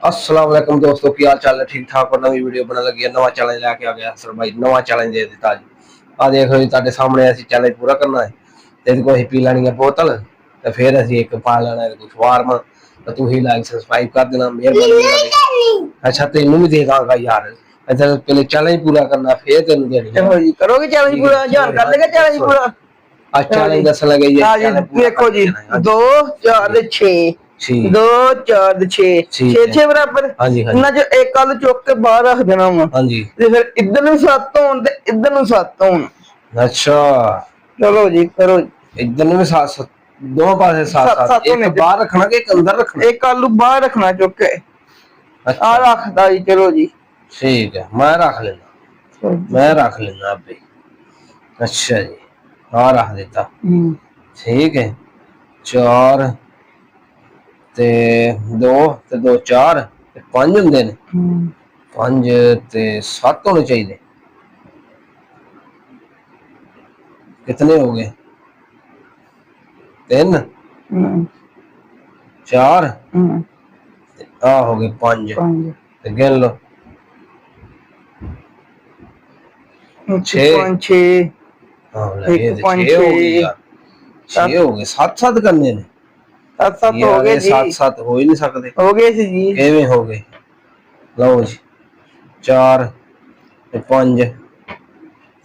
अस्सलाम वालेकुम दोस्तों, की हाल चाल है? ठीक ठाक। और नवी वीडियो बना लगी है, नवा चैलेंज लेके आ गया सर भाई, नवा चैलेंज दे दिता जी। आ देखो जी, ताडे सामने ऐसी चैलेंज पूरा करना है। तेरे को ही पी लेनी है बोतल, तो फिर ऐसी एक पा लेना है कुछ फार्म। तो तू ही लाइक सब्सक्राइब कर देना, मेहरबानी। अच्छा तेनू भी दे दांगा यार। अच्छा पहले चैलेंज पूरा करना, फिर तेनू देनी है। चलो जी, करोगे चैलेंज पूरा? जान कर देगा चैलेंज पूरा। आज चैलेंज दस लगे ये हाँ जी, देखो जी, 2 4 6 2 4 6 बराबर। हाँ जी, हाँ जी। ना जो एक कल चुक के बाहर रख देना वा। हाँ जी। ते फिर इधर ਨੂੰ 7 होन ते इधर ਨੂੰ 7 होन। अच्छा चलो जी, करो जी। इधर में 7 दो पासे 7 एक बाहर रखना कि एक अंदर रखना? एक आलू बाहर रखना चुक के। अच्छा। आ रखदा जी, चलो जी ठीक है, मैं रख लेना अभी। अच्छा जी, हाँ रख देता। ठीक है, 4 ते 2 ते 2 4 ते 5 हुंदे ने। 5 ते 7 होने चाहिए। कितने हो गए? 3 4 आ हो गए 5। गिन लो 6 हो गए। 7 करने ने। 7 हो गए जी। 7 हो ही नहीं सकते। हो गए जी। किवें हो गए? लो जी, 4 ते 5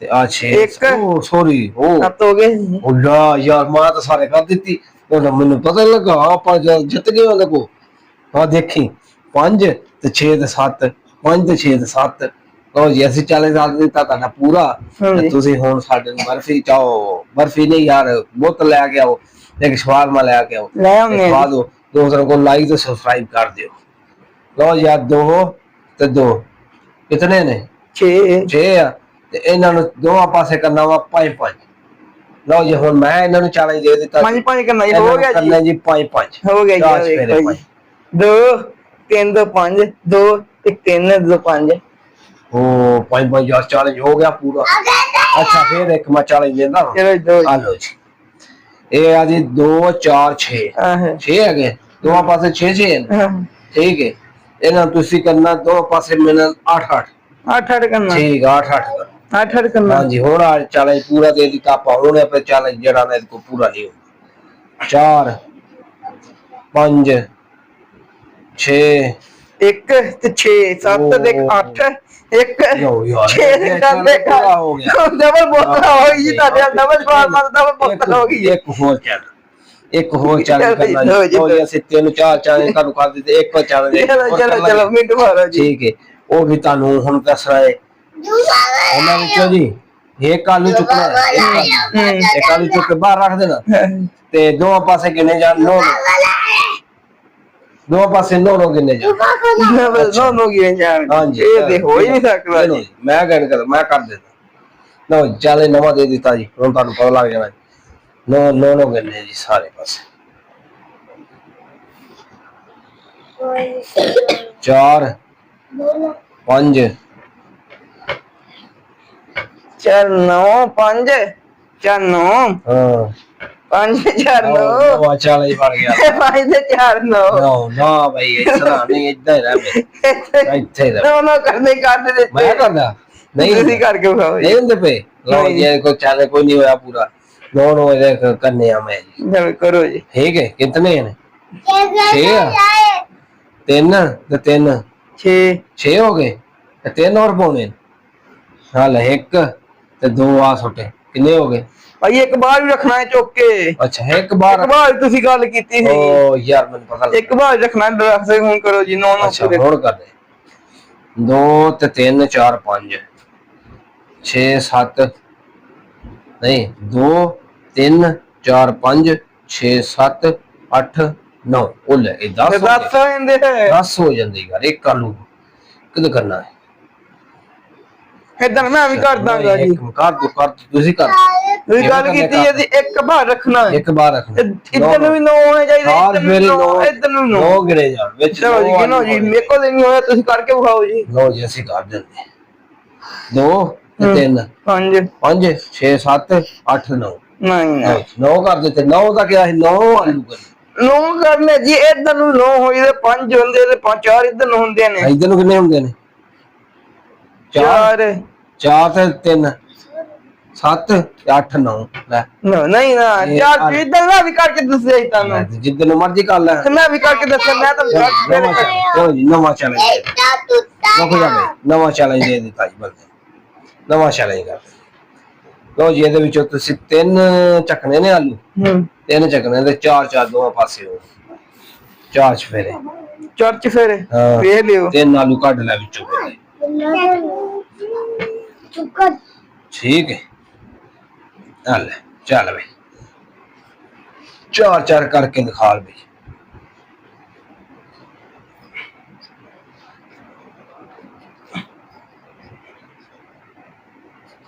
ते आ 6। ओ सॉरी, ओ 7 हो गए जी। ओला यार, मैं तो सारे कर दी। मैनू पता नहीं लगा, आप जित गए हो। देखो हाँ, देखी 5 ते 6 ते 7, 5 ते 6 ते 7। लो जी, ਅਸੀਂ ਚੈलेंज ਕਰ ਦਿੱਤਾ ਤੁਹਾਡਾ ਪੂਰਾ। ਤੇ ਤੁਸੀਂ ਹੁਣ ਸਾਡੇ ਨੂੰ ਬਰਫੀ ਚਾਹੋ, ਬਰਫੀ ਨਹੀਂ ਯਾਰ, ਬੋਤਲ ਲੈ ਕੇ ਆਓ, ਇੱਕ ਸ਼ਵਾਰਮਾ ਲੈ ਕੇ ਆਓ, ਖਵਾ ਦਿਓ। दोस्तों को लाइक तो सब्सक्राइब कर दियो। लो यार, 2 ते 2 कितने ने? 6 आ। ते इन्हां नूं दोवां पासे करना वा 5-5। लो जी, हुण मैं इन्हां नूं चैलेंज दे दित्ता। 5-5 करना जी, हो गया करना जी 5-5 हो गया जी। 2 3 2 5 2 3 2 5। ओ 5-5 यार, चैलेंज हो गया पूरा। अच्छा फिर एक मैं चैलेंज देना। आ लो जी, ये आ जी 2 4 6 है गए। दोवां पासे 6 है। ठीक है, इन्हां तुसी करना दो पासे मिलन 8-8 करना। ठीक है, 8-8 करना। हाँ जी, हुण आज चैलेंज पूरा दे दिता आपा। हुण पे चैलेंज जड़ा ना इसको पूरा नहीं होगा। 4 5 6 1 ते 6 7 ते 8 1 6 हो गया। डबल बोतल होगी जी, डबल फार्मा डबल बोतल होगी। एक होर चैलेंज करना जी। तो ये 3 4 चैलेंज तानू कर दिते, एक पर चैलेंज। चलो मिनट मारो जी। ठीक है, वो भी तानू हुण दस रहा है। ਉਹਨਾਂ ਵਿੱਚੋਂ ਜੀ ਇੱਕ ਆਲੂ ਚੁੱਕਣਾ ਹੈ। ਇੱਕ ਆਲੂ ਚੁੱਕ ਕੇ ਬਾਹਰ ਰੱਖ ਦੇਣਾ ਤੇ ਦੋਵਾਂ ਪਾਸੇ ਗਿਣੇ ਜਾਣ 9। ਦੋਵਾਂ ਪਾਸੇ 9 ਗਿਣੇ ਜਾਣ। 9 ਗਿਣੇ ਜਾਣ। हाँ जी, ਇਹ ਤੇ ਹੋ ਹੀ ਨਹੀਂ ਸਕਦਾ ਜੀ। ਮੈਂ ਗਿਣ ਕਰ, ਮੈਂ ਕਰ ਦੇता। लो चैलेंज नवा दे दिता जी, हुण ਤੁਹਾਨੂੰ पता लग जाना। 9 गिने जी सारे पासे। 4 5 4 9 5 4 9 हाँ 5 4 9 चैलेंज बन गया। 5 4 9 ना भाई, इतना नहीं, इतना ही रह इत्थे ही रह। ना करने कर दे। मैं करना नहीं, ਤੁਸੀਂ ਕਰਕੇ ਖਾਓ नहीं ਹੁੰਦੇ पे। लो ये कोई चैलेंज कोई नहीं होया पूरा। 9 करने हैं मैं जी। चलो करो जी। ठीक है, कितने हैं? 6 3 ते 3 6 हो गए। 3 और पौने। हाल 1 ते 2 आ सुटे, कितने हो गए भाई? एक बार भी रखना है चुक के। अच्छा, एक बार तुसी गल कीती थी। ओ यार मैंने पता लगा। एक बार रखना है, रख से हुन करो जी। 9 अच्छा हुन कर दे। 2 ते 3 4 5 6 7 नहीं, 2 3 4 5 6 7 8 9। ओ ले 10 हो जांदे। 10 हो जांदे यार। एक आलू किद करना है? इधर मैं भी कर दांगा जी। कर दो तुसी कर। तुसी गल कीती है जी, एक बार रखना है। एक बार रखना। इधर भी 9 होने चाहिए, इधर भी 9 गिने जान विच। चलो जी, गिनो जी। मेरे को नहीं होया, तुसी करके दिखाओ जी। लो जी, ਅਸੀਂ कर देंगे। 2 ते 3 5 6 7 8 9 नहीं 9 कर देते। 9 का क्या है? 9 आलू कर। 9 ਕਰਨੇ ਜੀ, ਇਧਰ ਨੂੰ 9 ਹੋਈ ਤੇ 5 ਹੁੰਦੇ ਤੇ 4 ਇਧਰ ਨੂੰ ਹੁੰਦੇ ਨੇ। ਇਧਰ ਨੂੰ ਕਿੰਨੇ ਹੁੰਦੇ ਨੇ? 4 4 ਤੇ 3 7 8 9 ਲੈ ਨਹੀਂ ਨਾ 4 ਇਧਰ ਨਾ ਵੀ ਕਰਕੇ ਦੱਸਿਆ ਸੀ ਤੁਹਾਨੂੰ। ਜਿੱਦਨ ਨੂੰ ਮਰਜ਼ੀ ਕਰ ਲੈ, ਮੈਂ ਵੀ ਕਰਕੇ ਦੱਸਿਆ। ਮੈਂ ਤਾਂ ਚਲੋ ਜੀ ਨਵਾਂ ਚੈਲੰਜ ਨਵਾਂ ਚੈਲੰਜ ਦੇ ਦਿੱਤਾ ਜੀ ਬੰਦੇ, ਨਵਾਂ ਚੈਲੰਜ ਕਰ। ਲਓ ਜੀ ਇਹਦੇ ਵਿੱਚੋਂ ਤੁਸੀਂ 3 ਚੱਕਣੇ ਨੇ ਆਲੂ, 3 ਚੱਕਣੇ ਤੇ 4 ਦੋਵਾਂ ਪਾਸੇ ਹੋ 4 ਚਫੇਰੇ। ਚਰਚ ਫਿਰ ਹਾਂ ਵੇਖ ਲਿਓ। 3 ਆਲੂ ਕੱਢ ਲੈ ਵਿੱਚੋਂ ਪਹਿਲੇ, ਠੀਕ ਹੈ। ਚੱਲ ਚੱਲ ਬਈ 4 ਕਰਕੇ ਦਿਖਾ ਬਈ।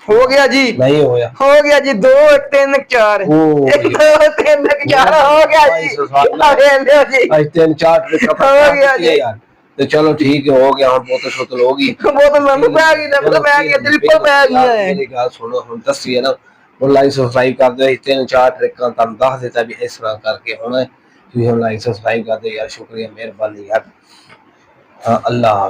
ਹੋ ਗਿਆ ਜੀ, ਨਹੀਂ ਹੋਇਆ, ਹੋ ਗਿਆ ਜੀ। 2 1 3 4 ਉਹ 1 2 3 4 ਹੋ ਗਿਆ ਜੀ। ਅੱਜ 3 4 ਹੋ ਗਿਆ ਜੀ ਯਾਰ। ਤੇ ਚਲੋ ਠੀਕ ਹੈ, ਹੋ ਗਿਆ। ਹੁਣ ਬੋਤਲ ਸ਼ੋਤਲ ਹੋ ਗਈ, ਬੋਤਲ ਮੈਨੂੰ ਪੈ ਗਈ, ਡੱਬਾ ਪੈ ਗਿਆ, ਟ੍ਰਿਪਲ ਪੈ ਗਿਆ ਹੈ। ਮੇਰੀ ਗੱਲ ਸੁਣੋ, ਹੁਣ ਦੱਸੀ ਹੈ ਨਾ, ਹੁਣ ਲਾਈਕ ਸਬਸਕ੍ਰਾਈਬ ਕਰ ਦਿਓ। 3 4 ਟ੍ਰਿਕਾਂ ਤੁਹਾਨੂੰ ਦੱਸ ਦਿੱਤਾ ਵੀ ਇਸ ਤਰ੍ਹਾਂ ਕਰਕੇ ਹੁਣ ਤੁਸੀਂ ਹੁਣ ਲਾਈਕ ਸਬਸਕ੍ਰਾਈਬ ਕਰ ਦਿਓ ਯਾਰ। ਸ਼ੁਕਰੀਆ, ਮਿਹਰਬਾਨੀ ਯਾਰ। ਹਾਂ, ਅੱਲਾਹ।